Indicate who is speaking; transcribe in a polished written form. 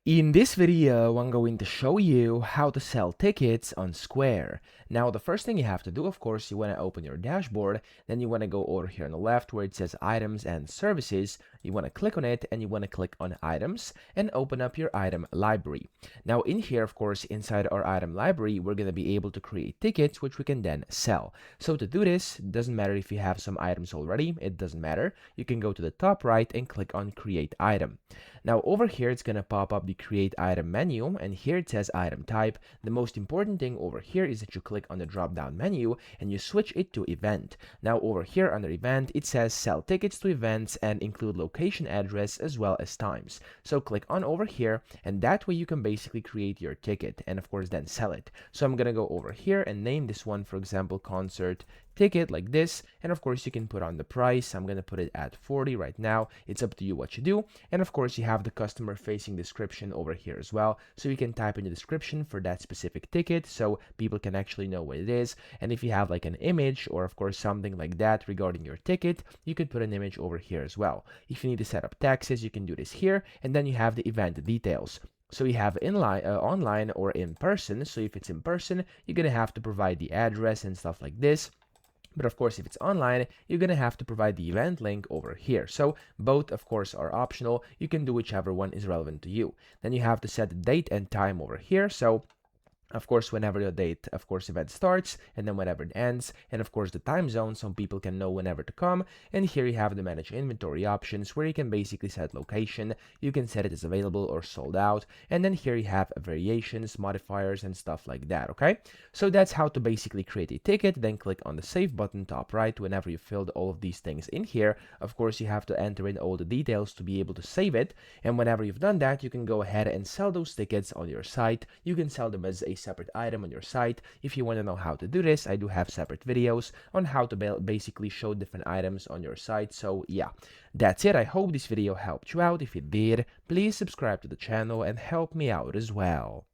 Speaker 1: In this video, I'm going to show you how to sell tickets on Square. Now, the first thing you have to do, of course, you want to open your dashboard, then you want to go over here on the left where it says Items and Services. You want to click on it and you want to click on Items and open up your item library. Now, in here, of course, inside our item library, we're going to be able to create tickets, which we can then sell. So to do this, it doesn't matter if you have some items already, it doesn't matter. You can go to the top right and click on Create Item. Now over here, it's going to pop up the Create Item menu, and here it says Item Type. The most important thing over here is that you click on the drop-down menu and you switch it to Event. Now over here under Event, it says Sell Tickets to Events and include location address as well as times. So click on over here, and that way you can basically create your ticket and of course then sell it. So I'm going to go over here and name this one, for example, Concert Ticket, like this, and of course you can put on the price. I'm going to put it at 40 right now. It's up to you what you do. And of course you have the customer facing description over here as well, so you can type in the description for that specific ticket so people can actually know what it is. And if you have like an image or of course something like that regarding your ticket, you could put an image over here as well. If you need to set up taxes, you can do this here, and then you have the event details. So you have online or in person. So if it's in person, you're gonna have to provide the address and stuff like this. But of course, if it's online, you're going to have to provide the event link over here. So both, of course, are optional. You can do whichever one is relevant to you. Then you have to set the date and time over here. So of course, whenever the date, of course, event starts, and then whenever it ends, and of course the time zone, so people can know whenever to come. And here you have the manage inventory options, where you can basically set location. You can set it as available or sold out, and then here you have variations, modifiers, and stuff like that. Okay, so that's how to basically create a ticket. Then click on the save button top right whenever you filled all of these things in here. Of course, you have to enter in all the details to be able to save it, and whenever you've done that, you can go ahead and sell those tickets on your site. You can sell them as a separate item on your site. If you want to know how to do this, I do have separate videos on how to basically show different items on your site. So yeah, that's it. I hope this video helped you out. If it did, please subscribe to the channel and help me out as well.